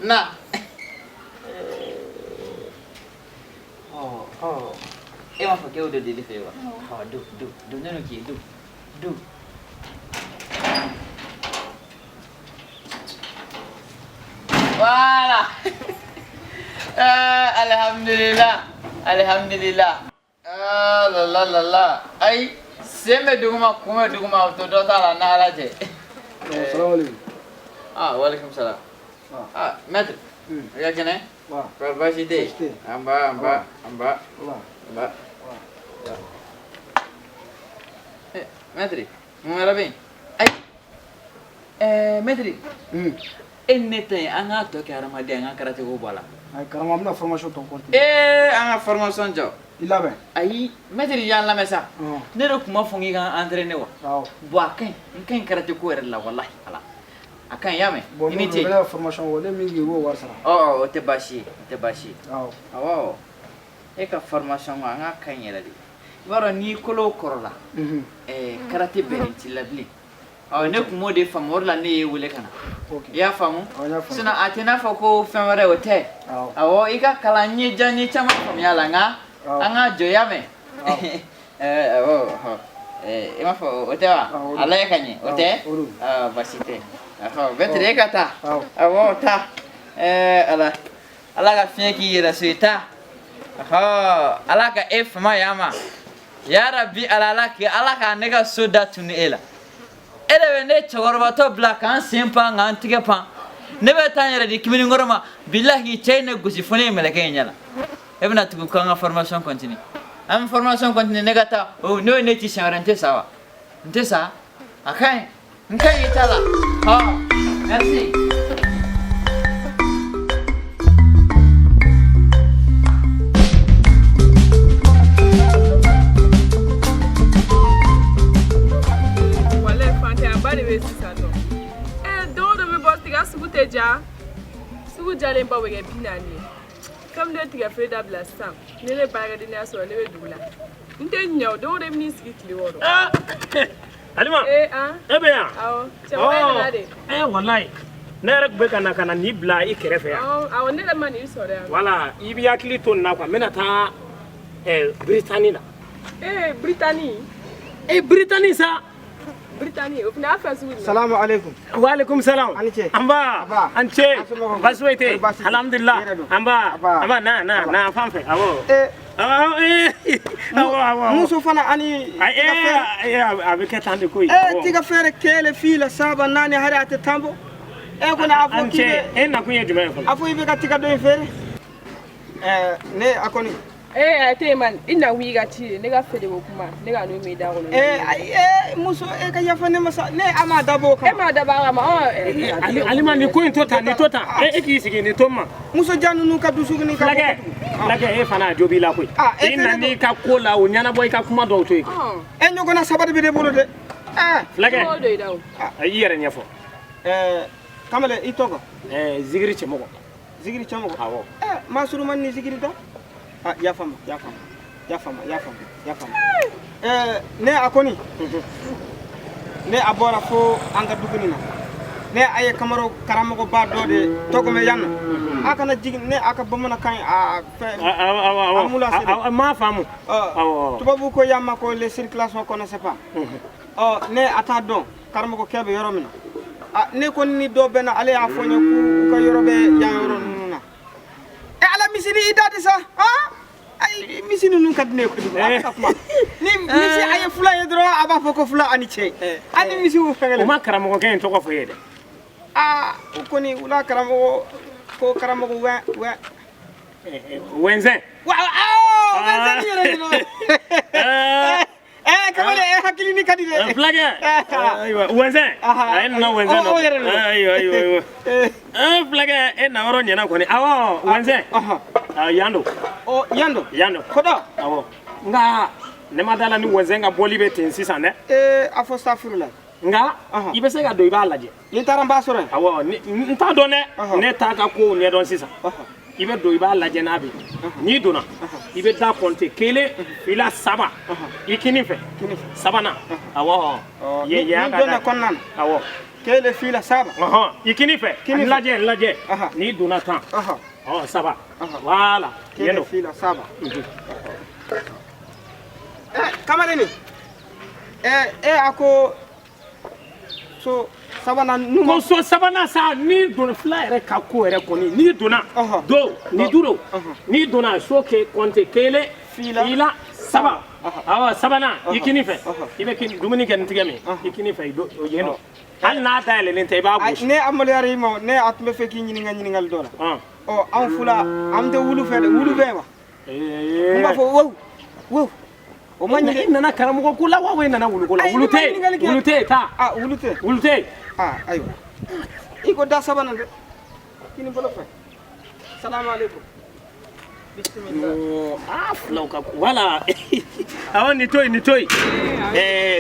na. Emang pakai udah di lift ya? Du, nana ki, du. Wala. Alhamdulillah. La. Ay, sembe duguma to do tala na alaje. Assalamualaikum. Waalaikumsalam. Maître. Ya kene? Wah. Probabilité. Amba. Maître, mon bem. Ay. Maître. Enete anga to Karamogo anga karate go bala. Ay Karamogo na formation ton compte. Anga formation jo. Il a ben. Ay, maître ya la mesa. Ne ro kuma fongi ga entraîner wa. Waaw. Boa kan karate ko la wallahi ala. Akan yame. Ini ti. Bon, formation wala mingi wo war sara. Oh, te bashi. Waaw. Waaw. E ka formation anga kan yela di. Waro ni kolo korola. Karate beniti labli. Ne kuma de famu la ne wule kana. Ya famu. Sina atena fa ko famare wote. Awo ika kala nyi jani chama famya la nga. Anga joyame. Ima fa wote wa. Ala ya kanye wote. Basite. Betre kata. Awo ta. Ala ga fieki yera suita. Ala ka fama yama. Ya Rabbi ala ka nega soda tuni ela. Ele ne chogorba to black an simpa ngan tige pa ne be tanyere di kimini ngoroma billahi chene gusi fone meleke nyala ebna tu ko nga formation continue am formation continue negata o no ne ti chanrante sawa ntesa akai nkai itala merci Sugu jalen ba wege binani kam de tiga freda blasam ne le baga de na so ne be dula nte nyaw do de mi sigi kli woro Halima be ya awo chama na de wallahi ne rek be kana ni bla I kerefe ya awo ne le mani so de wala ibi akili to na kwa mena ta Britannia Britannia sa Britannia of na fa sugu Assalamu alaikum. Wa alaikum salam. Amba anche baswete alhamdulillah amba na famfe awo awo Muso fana ani avec tande koy tiga fere kele fila saba nani hari ate tambo ko na afo kibe na kunye jume ko afo ibe ka tiga do fere ne akoni ate man ina wiga ti ne ga fede kuma ne ga no me da ko muso ka yafa ne masa ne ama dabo ka ma daba ma alima ni ko tota ki sigi ni tomma muso janu nu ka dusu ni ka lage fana jobi la ko ina ni ka ko la o nyana boy ka kuma do to nyogo na sabade be de bolo de lage yere nyafo kamale itoko zigiri chemoko awo masuru man ni zigiri da yafama ne akoni ne abora fo anga dugunina ne aye Karamogo ba do de togome yanna aka na jigin ne aka bomana kan ma famu tubabu ko yamma ko les circulations qu'on ne sait pas ne ata don Karamogo kebe yoromina ne ko ni do bena ale ya fonyo ku ko yorobe ya yoronuna ala misini idade sa ay misini nun kadne ko ni misi ay fula yedro aba foko fula ani che ani misi wo fengale o ma Karamogo ken to ko fo yede ko ni ula Karamogo ko Karamogo wa wenzen wenzen yere no kamale hakili ni kadide flage aywa wenzen no wenzen aywa flage na woro nyana ko ni awo wenzen yando yando kodo awo nga ne madala ni wenzen ga boli be ten 600 afo stafurula nga ibe se ga do iba laje ni taramba sore awo nta do ne ta ka ko ne don 600 ibe do iba laje na bi ni dona ibe da konte kele ila saba ikini fe sabana awo ye ya dona konnan awo kele fila saba ikini fe lajɛ ni donna tan saba voilà kele fila saba kamareni ako so sabana numa ko so sabana sa ni donna fila yɛrɛ ka ko yɛrɛ kɔni ni donna do ni duro ni donna so ke compte kele fila saba sabana ikini fe ibe kin dumuni kɛ ntigɛ min ikini fe do yeno hal n'a ta yɛlɛlen tɛ i b'a gosi ne amaliyari ma ne a tun bɛ fɛ k'i ɲiningali dɔ la an fula an tɛ wulu fɛ dɛ wulu bɛ wa n b'a fɔ wow o ma ɲini nana karamɔgɔ ko la wa nana wulu ko la wulu tɛ taa wulu tɛ ayiwa i ko da sabanan dɛ kini bolo fɛ salamu alaikum fulaw ka voilà awɔ ni toyi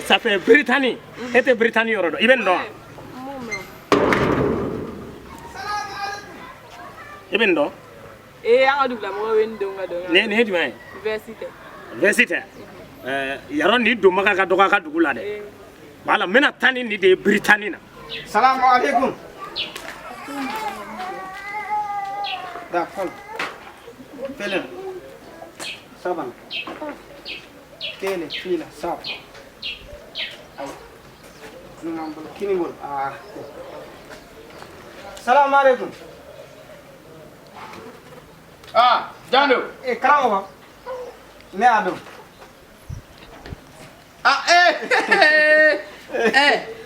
ça fait Britannie e tɛ Britannie yɔrɔ dɔn i bɛ nin dɔn wa i bɛ nin dɔn an ka dugulamɔgɔw bɛ nin dɔn ka dɔn nin ye jumɛn ye vɛsi yarɔ ni donbaga ka dɔgɔ a ka dugu la dɛ voilà n bɛna taa ni nin de ye Britannie na salamu alaikum da fɔlɔ Kelen, saban, kele, fila, sab. Kini bol. Salam alaikum. Jando. Karamogo. Ne ado.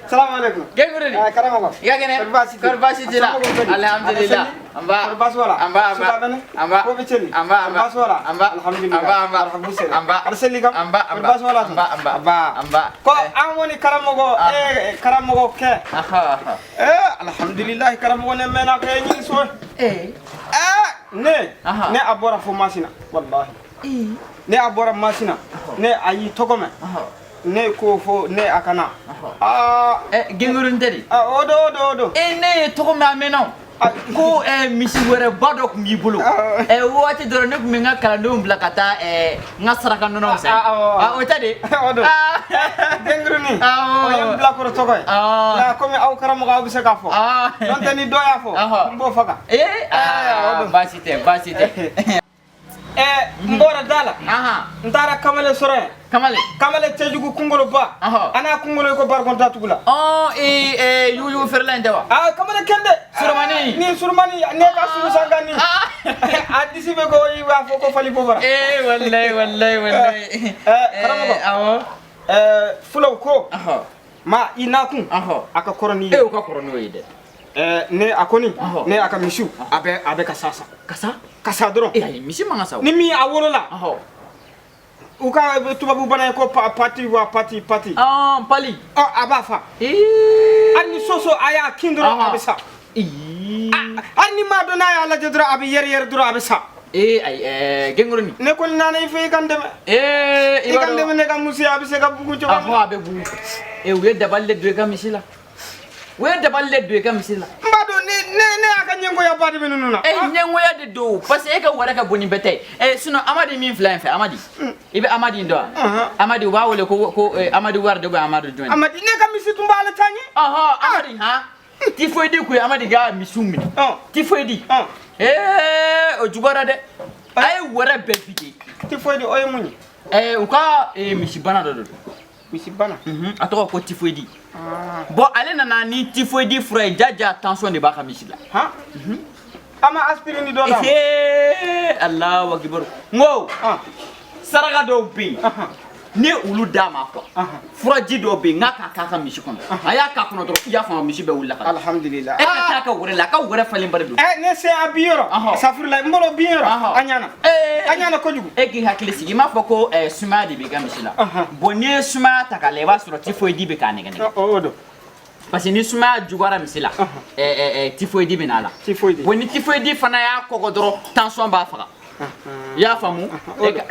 Salam alaikum. Gengureni. Karamogo. Ya gene. Korbasi jila. Alhamdulillah. Amba. Korbaswala. Amba. Ko biceli. Amba. Korbaswala. Alhamdulillah. Amba. Arseli kam. Korbaswala. Amba. Ko amoni Karamogo Karamogo ke. Alhamdulillah Karamogo ne mena ko ni so. Ne abora fo masina wallahi. Ne abora masina. Ne ayi togome. Ne ko fo ne akana gengurun tadi odo ne to ma meno ko misi were bado ko mi bulu wati doro ne ko mi ngakala ndum blakata ngasara kan no sa o tadi odo genguruni o yam blakoro tokoy la ko mi aw karamo ga bisa ka fo non tani doya fo mbo faka odo basite mbora dala ndara kamale sore kamale tejugu kungolo ba ana kungolo ko bar konta tugula yuyu ferlan dewa kamale kende surmani ne ka suru sangani adisi be ko yiwa fo ko fali bobara wallahi karamogo fulo ko ma inakun aka koroni ka koroni yide ne akoni ne aka mishu abe kasa doro misi manga saw ni mi awolola uka tubabu bana ko parti pali abafa ani soso aya kindro abisa ani ma dona ya la jedra abi yer dro abisa gengoroni ne ko nana ife kandeme ikandeme ne kam musi abise ka bugu to abe bu we daballe do ka misila mbado ne aka nyengo ya badi benununa nyengo ya de do parce que ka wara ka boni bete sinon amadi min flan fe amadi ibe amadi ndo amadi wa wole ko amadi warde go amadi join amadi ne ka misi tumbala tanyi amadi ti foidi ko amadi ga misumi ti foidi o jugora de ay wara be fiki ti foidi o yemuni uka misi bana do misibana atoko ko tifoidi bon ale nana ni tifoidi frère jaja tension de baka misila ama aspirine do la Allahu akbar ngo saraga do bi ni ulu dama ko furaji do be ngaka kaka misi kono aya ka kono do ya fa misi be wulla alhamdulillah ta ka wure la ka wure falen bare do ne se abiyoro safirla mbolo biyoro anyana ko jugu gi hakile sigi ma foko suma de be ga misila bonni suma ta ka leba suro tifoidi be ka ne gane odo parce que ni suma jugara misila tifoidi be nala bonni tifoidi fana ya ko doro tension ba faga ya famu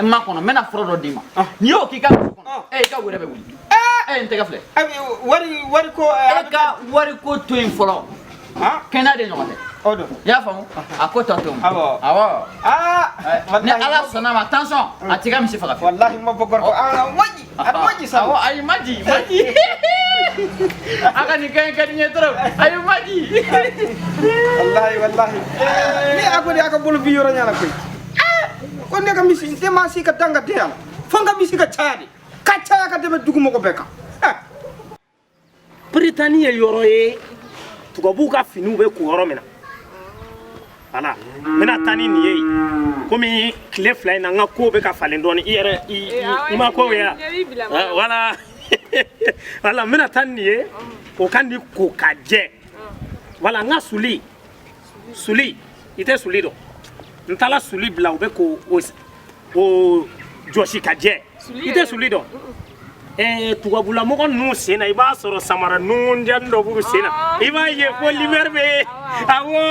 ma kono mena frodo dima ni o ki ka kono ka wure be wuli ente ka fle wari ko wari ko to in folo kena de nyote odo ya famu akota to awo ne ala sana ma attention atiga mi sifa ka wallahi ma bogor ko maji sa ay maji aka ni kan nyetro ay maji wallahi ni aka bolu bi yoro nyala koy ko ne ka misi te ma si ka tanga te ala fonga misi ka chaadi ka chaya ka debe dugu moko beka Britania yoro ye tugabu ka finiw be ku yoro mina ala mina tani ni ye komi kile fly na nga ko be ka falen doni i ma ko ya wala wala mina tani ye o kan di ko kaje wala nga suli ite suli do ntala suli bla o be ko o joshi kaje ite suli do tugabula mɔgɔ ninnu sen na i b'a sɔrɔ samara nunjan dɔ b'u sen na i b'a ye ko lumière bɛ awɔ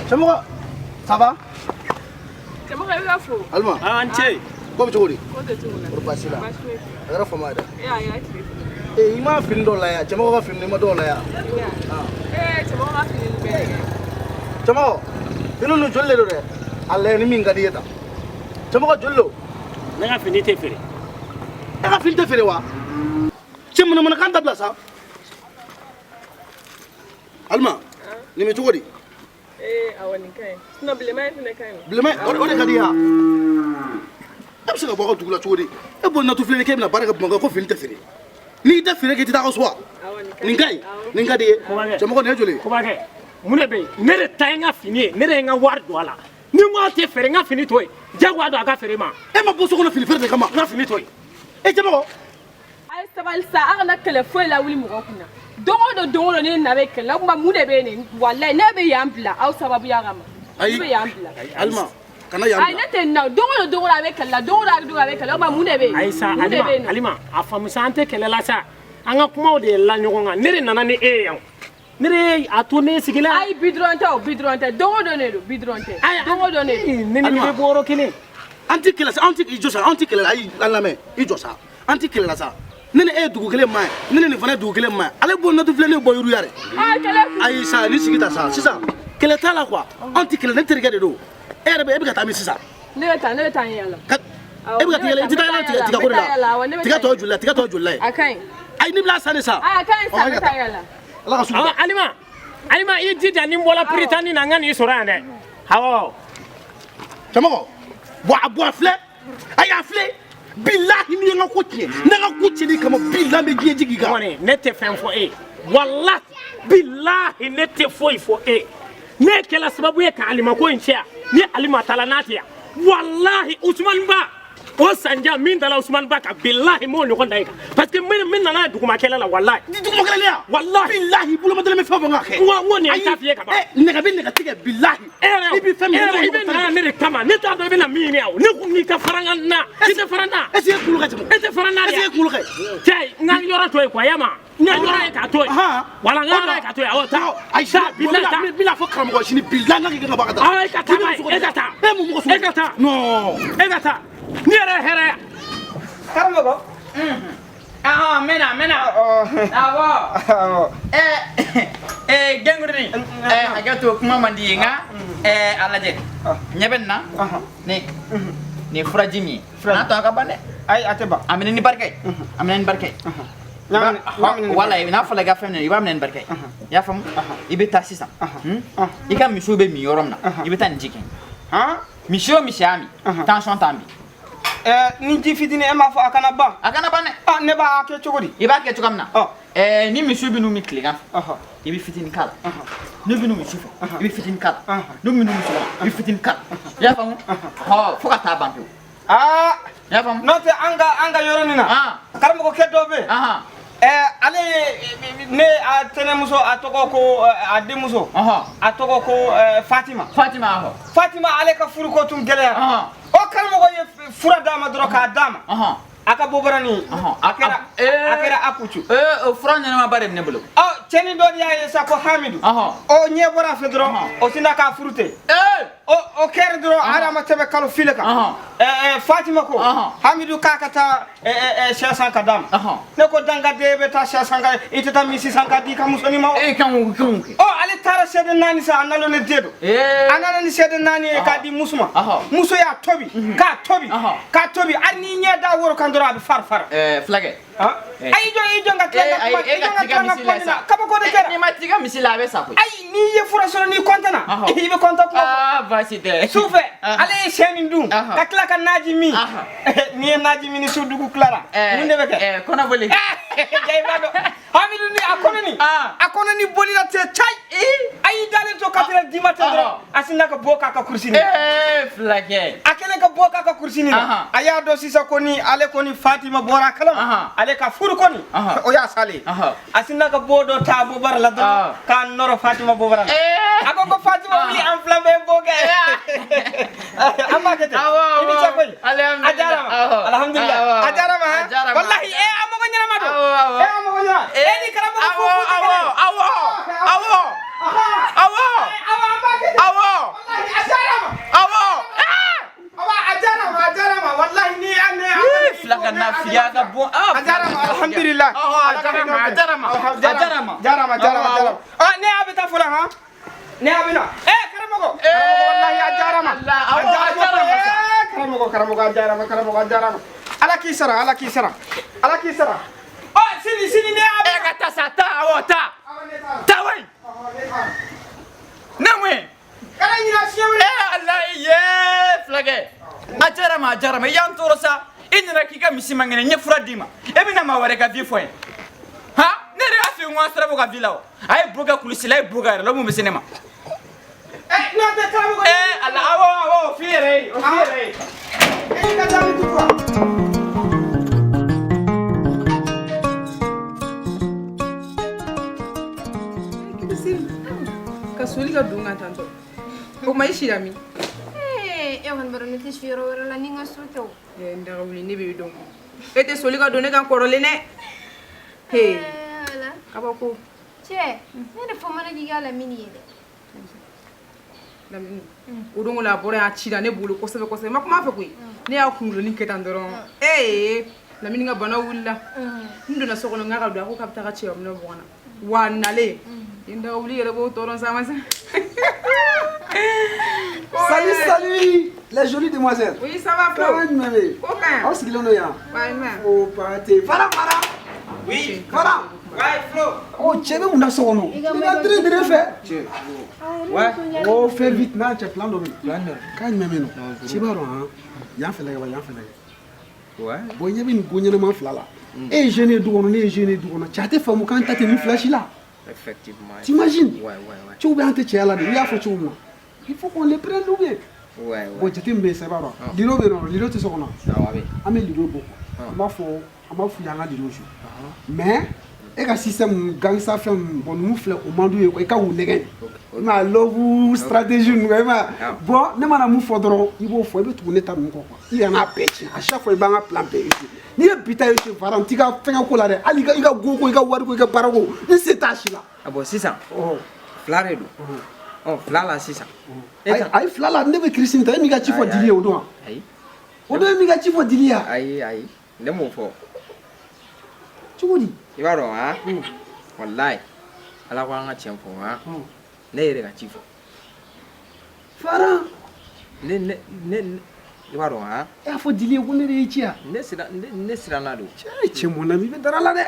Cɛmɔgɔ ça va Cɛmɔgɔ i ka fo Alima an cɛ ko bɛ cogo di ko tɛ cogo la o basi la a kɛra fama ye dɛ i i ma fini dɔ la yan cɛmɔgɔ ka fini i ma dɔw la yan cɛmɔgɔ ka fini bɛɛ cɛmɔgɔ fini ninnu joli de don dɛ a lajɛ ni min ka di ye tan cɛmɔgɔ joli don ne ka fini tɛ feere e ka fini tɛ feere wa cɛ manakan dabila sa Alima nin bɛ cogo di awɔ nin ka ɲi sinon bilenman in fɛnɛ ka ɲi bilenman o de ka di yan e bɛ se ka bɔ a ka dugu la cogo di e boli na tu filɛ ni k'e bɛna baara kɛ Bamakɔ ko fini tɛ feere n'i tɛ feere kɛ i tɛ taa a ka so wa nin ka ɲi nin ka di ye cɛmɔgɔ nin ye joli ye kobakɛ mun de bɛ yen ne de ta ye n ka fini ye ne de ye n ka wari don a la ni n ko a tɛ feere n ka fini to yen jagoya don a ka feere ma e ma bɔ so kɔnɔ fini feere de kama n ka fini to yen e cɛmɔgɔ a ye sabali sa a kana kɛlɛ foyi lawuli mɔgɔ kunna don o don ne na bɛ kɛlɛ o tuma mun de bɛ nin walayi ne bɛ yan bila aw sababuya kama ne bɛ yan bila Alima kana yan ayi ne tɛ nin na don o don a bɛ kɛlɛ la don o don a bɛ kɛlɛ o tuma mun de bɛ yen ayi sa Alima a faamu sa an tɛ kɛlɛ la sa an ka kumaw de la ɲɔgɔn kan ne de nana ni e ye yan ne de a to ne sigi la ayi bi dɔrɔn tɛ o bi dɔrɔn tɛ don o don de don bi dɔrɔn tɛ don o don de don ne ni bɛ bɔ yɔrɔ kelen an tɛ kɛlɛ sa an tɛ i jɔ sa an tɛ kɛlɛ la ayi an lamɛn i jɔ sa an tɛ kɛlɛ la sa ne ni e ye dugu kelen ma ye ne ni nin fana ye dugu kelen ma ye ale bɔ nɔtu filɛ ne bɔ yuruya dɛ ayi sa ni sigi ta sa sisan kɛlɛ t'a la kuwa an tɛ kɛlɛ ne terikɛ de don e yɛrɛ bɛ e bɛ ka taa min sisan ne bɛ taa n yala e bɛ ka taa yɛlɛ i tɛ taa yɛlɛ tigɛ ko de la tigɛ tɔ ye joli la ye a ka ɲi ayi ni bila sa ni sa a ka ɲi sa ne taa yala ala ka sugu Alima i jija ni n bɔla Britani na n ka n'i sɔrɔ yan dɛ awɔ cɛmɔgɔ bɔ a filɛ a y'a filɛ bilahi ni ye n ka ko tiɲɛ ne ka ko tiɲɛli kama bilahi bɛ diɲɛ jigi kan kɔni ne tɛ fɛn fɔ e walahi bilahi ne tɛ foyi fɔ e ne kɛla sababu ye ka Alima ko in cɛ yan ni Alima taala n'a tɛ yan walahi Usumani Ba o sanja min dala Usumani Ba kan bilahi m'o ɲɔgɔn da i kan parce que min nana duguma kɛlɛ la walahi ni duguma kɛlɛ ya walahi bilahi bolomadɛlɛ bɛ fɛn o fɛn ka kɛ n ko nin ye n ta f'i ye ka ban nɛgɛ bɛ nɛgɛ tigɛ bilahi i bɛ fɛn min i bɛ na ne de kama ne t'a dɔn i bɛ na min ɲini yan ne ko n'i ka fara n ka na i tɛ fara n na est-ce que e kunkolo ka cɛmɔgɔ e tɛ fara n na de est-ce que e kunkolo ka ɲi cɛ n ka yɔrɔ to yen quoi yama n ka yɔrɔ ye k'a to yen wala n ka yɔrɔ ye k'a to yen awɔ taa ayi sa bilahi taa n bɛna fɔ karamɔgɔ sini bilahi n ka kɛ ka bɔ ka taa awɔ e ka taa e ka taa e mun mɔgɔ sugu e ka taa non e ka taa ni yɛrɛ ye hɛrɛ Karamogo mena awɔ gɛnguruni hakɛ to kuma man di ye nka a lajɛ ɲɛ bɛ nin na nin furaji min ye n'a to a ka ban dɛ ayi a tɛ ban a minɛ ni barika ye a minɛ ni barika ye wala n'a fɔla i ka fɛn min i b'a minɛ ni barika ye i y'a faamu i bɛ taa sisan i ka misiw bɛ min yɔrɔ min na i bɛ taa nin ji kɛ misi o misi y'a min tension t'an bi ni ji fitinin e m'a fɔ a kana ban dɛ ne b'a kɛ cogo di i b'a kɛ cogo min na ni misiw bɛ n'u min tilegan fɛ i bɛ fitinin k'a la n'u bɛ n'u min sufɛ i bɛ fitinin k'a la n'u bɛ n'u min sɔgɔma i bɛ fitinin k'a la i y'a faamu fo ka taa ban pewu i y'a faamu n'o tɛ an ka yɔrɔ nin na karamɔgɔ kɛ dɔ bɛ yen ale ne a tɛnɛmuso a tɔgɔ ko a denmuso a tɔgɔ ko Fatima ale ka furu ko tun gɛlɛya o karamɔgɔ ye fura d'a ma dɔrɔn k'a d'a ma a ka bɔbaranin a kɛra akutu o fura ɲɛnama ba de bɛ ne bolo ceni do ya sa ko Hamidou o nyebora fe dro o sinaka furute o kere dro ara ma tebe kalo fileka Fatima ko Hamidou kakata 500 kadam ne ko danga debe ta 500 itata mi 600 di kam soni ma o ale tara sede nani sa analo ne dedo analo ni sede nani ka di musuma muso ya tobi ka tobi ani nyeda woro kan dro abi far flage ay jo ngata kaba ko de kera ni matiga misila be sapo ay ni ye furasoro ni kontana ibe konta ko vasite soufe ale sheni ndum ka kla ka naji mi ni naji mi ni sudugu clara ni ndebe ke kona boli jay bado Hamidou ni akona ni boli la te chay ay dalen to katira di matin asina ka boka ka kursi ni flage akene ka boka ka kursi ni aya do sisa ko ni ale ko ni Fatima bora kalam ale ka furu ko ni o ya sale asina ka bodo ta bo bar la do ka noro Fatima bo bar ako ko Fatima wi enflammé boga amma kete ini chakoy alhamdulillah ajarama wallahi amogo nyama do amogo nyama ni Karamogo ajarama wallahi ni ane flaka na fiaga bon ajarama alhamdulillah ajarama ne abita fula ha ne abina Karamogo wallahi ajarama Karamogo ajarama ala kisara oh sini ne abina kata sata awota tawai namwe kana nyina siyewe Allah ye flage ajarama yan torosa inna kika misimangene nye furadima ebina maware ka vifoye ha nere afi ngwasra boka vilao ay broga kulisila ay broga lo mu mesinema no te Karamogo Allah awo fiere kadam tukwa Kasuli ka dunga tanto. O mai shirami. Ewan baru nanti suara orang lain nggak suka. Nda wuli ni bi dong. Ete soli ka done kan korole ne. He. Ala. Apa ko? Che, ni ada forma lagi gala mini ye. Lamini. Udongo la bore a chida ne bulu ko sebe ma kuma fa kuyi. Ne ya kungulo ni ketan doron. Lamini nga bana wulla. Ndo na sokolo nga ka do ko kapta ka che omno bona. Wanale. Inda oublie le beau toron ça ma Salut les jolies demoiselles. Oui, ça va Flo. Aucun. On se dit là. Ouais, mais. Oh pâté. Voilà. oui Voilà. ouais Flo Oh, tu veux mon assono. Il a très fait. Ouais. Oh, fais vite là, tu plan d'homme. Quand même non. Tu vas hein. Ya fait là. Ouais. Bon, il y a une gougne flala. Et je n'ai d'où Tu as été femme quand tu as tenu flash là. effectivement T'imagines? Ouais. Tu veux un téché là, il faut qu'on les prenne ou bien. Ouais. Bon, tu t'es mis, c'est pas grave. Lilo, tu sais qu'on a. Ah ouais. Amé Lilo beaucoup. On m'a fouillé à Lilo. Mais, et quand système gang ça fait bon nous fait au mandu et quand vous n'êtes ma love stratégie nous bon ne m'en a mou faudra il faut tourner ta main quoi il y en a pêché à chaque fois il va en plan pêché ni le pita je varanti ka fenga ko la de ali ga gogo ga wadu ko ga parago ni c'est tâche là ah bon c'est ça oh flare do oh flala c'est ça ay flala ne be Christine ta mi ga ci fo dili o do ay o do mi ga ci fo dili ya ay ne mo fo ci wodi ibaro ha wallahi ala ko nga tiempo ha ne yere ga ci fo fara ne ibaro ha e fo dili ko ne re ci ya ne sira na do ci mon ami be dara la de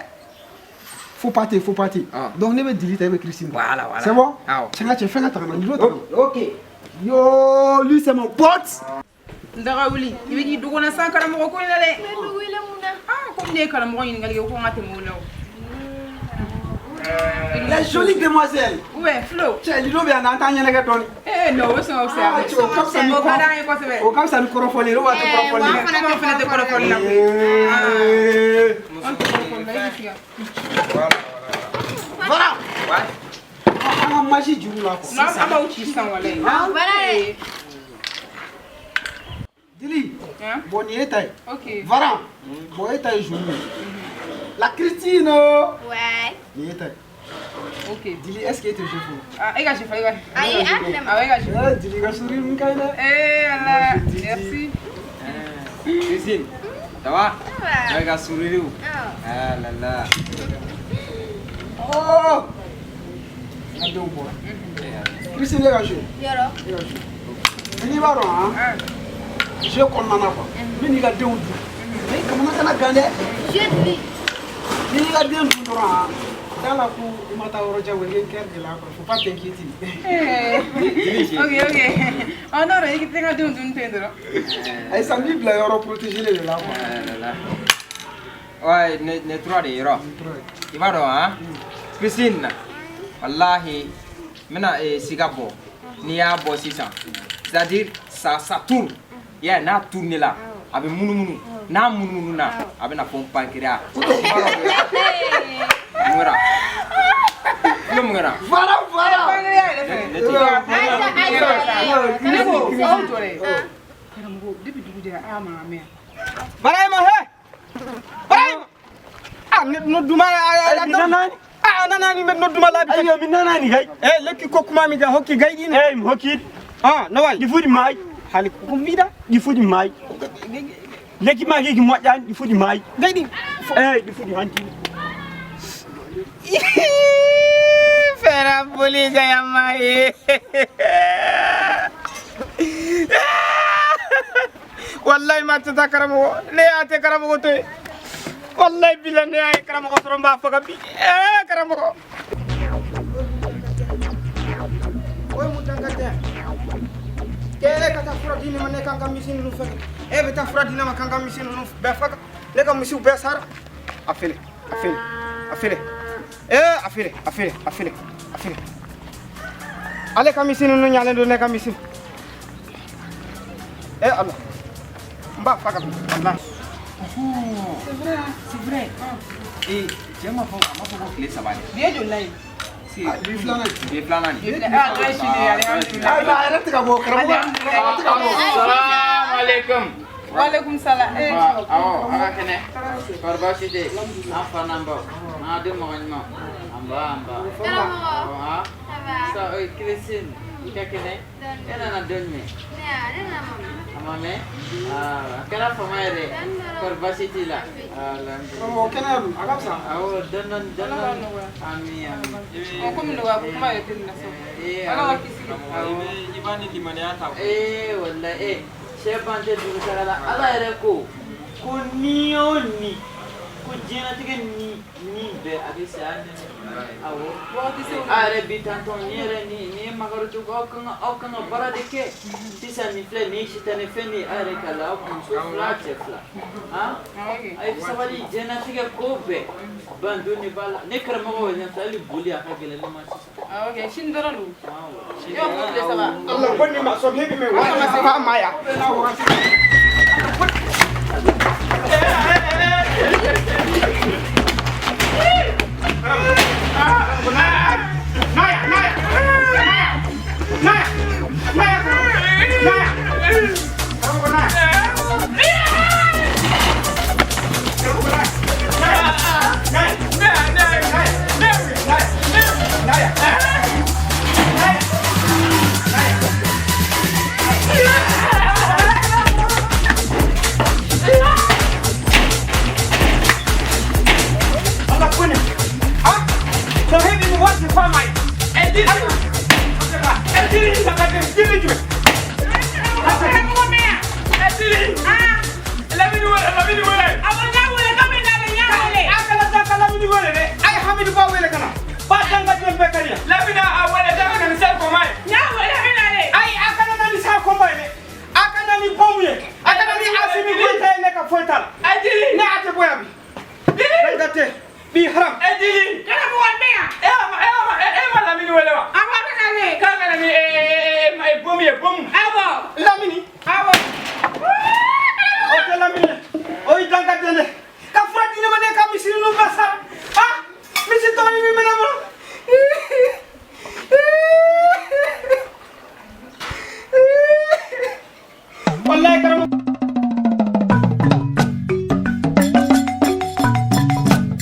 faut partir donc ne be dili ta be Christine voilà c'est bon tu nga ci fenga ta na ni OK yo lui c'est mon pote ndaga wuli ibe ni dugo na san Karamogo ko ina le Dugo ile muna ko ne Karamogo ni ngali ko ngate mo law la jolie demoiselle ouais Flo tu lui bien entendre ne ga don non c'est comme ça ko kada ko sebe o comme ça ni korofoli ro wa to korofoli ko fele te korofoli la voilà ouais magie du là non aba uchi san wala voilà Dili, bon y est. OK. Voilà. Bon est jour. La Christine. ouais Y est. Ok. Dili, est-ce que tu es chef? Ah, il y a chef, il y a. Aïe, ah, Ah, il y a chef. Ah, Dili, tu as souri, Mikaïla. Eh, Allah, merci. Christine, ça va? va. Tu as sourire où? Ah là là. Oh! Ande au bois. Christine, les gars, Yoro. ni b'a dɔn han jeu kɔnɔna na quoi min n'i ka denw dun mais kamana kana gan dɛ Je dis. n'i y'i ka den dun dɔrɔn han dala ko i ma taa yɔrɔ jan o ye kɛrɛ de la quoi faut pas t'inquiéter. Ok, ok. On a réussi à faire un peu. ay sa n'i bila yɔrɔ protégé de la quoi. Ouais, ne trois de yɔrɔ. I b'a dɔn han Christine wallahi mina siga bɔ n'i y'a bɔ sisan c'est-à-dire ça tourne yeah n'a tourné là a bɛ munumunu n'a munumunu na a bɛ na fɔ n pankiriya mun kɛra Voilà. Barayma he. Barayma. Ah, no duma nani me no duma labi. Ayo min nanani hay. Lekki ko kuma mi ga hokki gaydi ne. Mi hokki. Ah, no wal. Di fudi may. Hali ko mida. Di fudi may. Lekki ma gi moƴƴani di fudi may. Gaydi. Di fudi hanti. Fera boli gayama e. Wallahi ma ta Karamogo ne ate Karamogo to wallahi billahi ne ay Karamogo soro mba faga bi Karamogo oy mu tangate kele kata fura dini mane kanga misin nu faga beta fura dina ma kanga misin nu be faga le kam misu be sar afele ale kam misin nu nyale do ne kam misin Allah Mbak, pakai Allah. C'est vrai. Cɛ ma fɔ tile saba de. Bi ye joli la ye? Bi filanan. Ah, ala ye sini ye, alhamdulilayi. Ayiwa, a yɛrɛ tɛ ka bɔ karamɔgɔ. Salaamaaleykum. Waaleykum salaam. Awɔ, a ka kɛnɛ. Kɔri baasi tɛ yen? An fa n'an baw. An ka den mɔgɔ ɲuman. An ba. Karamogo. Ça va. Christine, i ka kɛnɛ? E nana dɔ jumɛn? Ne nana mami. Mame, kena fama yɛrɛ kɔri baasi t'i la Karamɔgɔ kɛnɛya dun, a ka fisa. awɔ dɔɔni ami Komi nɔgɔya ko kuma yɛrɛ tɛ nin na so. Ala ka kisi. i b'a ni limaniya ta wallahi sɛ ban tɛ dugu sara la ala yɛrɛ ko ni o ni ko diɲɛlatigɛ ni bɛɛ a bɛ se a nɛnɛ awɔ a yɛrɛ bi tantɔn ni yɛrɛ ni ye makarocogo aw kan ka baara de kɛ sisan nin filɛ nin ye sitanɛ fɛn de ye a yɛrɛ k'a la aw muso fila cɛ fila a ye sabali diɲɛlatigɛ ko bɛɛ bandon de b'a la ne karamɔgɔ ye ɲɛfɛ hali boli a ka gɛlɛn ne ma sisan Ok, sini dɔrɔn don. Yɔrɔ ko tile saba. Allah ko ni ma sɔn ne bɛ mɛn wa ma se fa ma ya.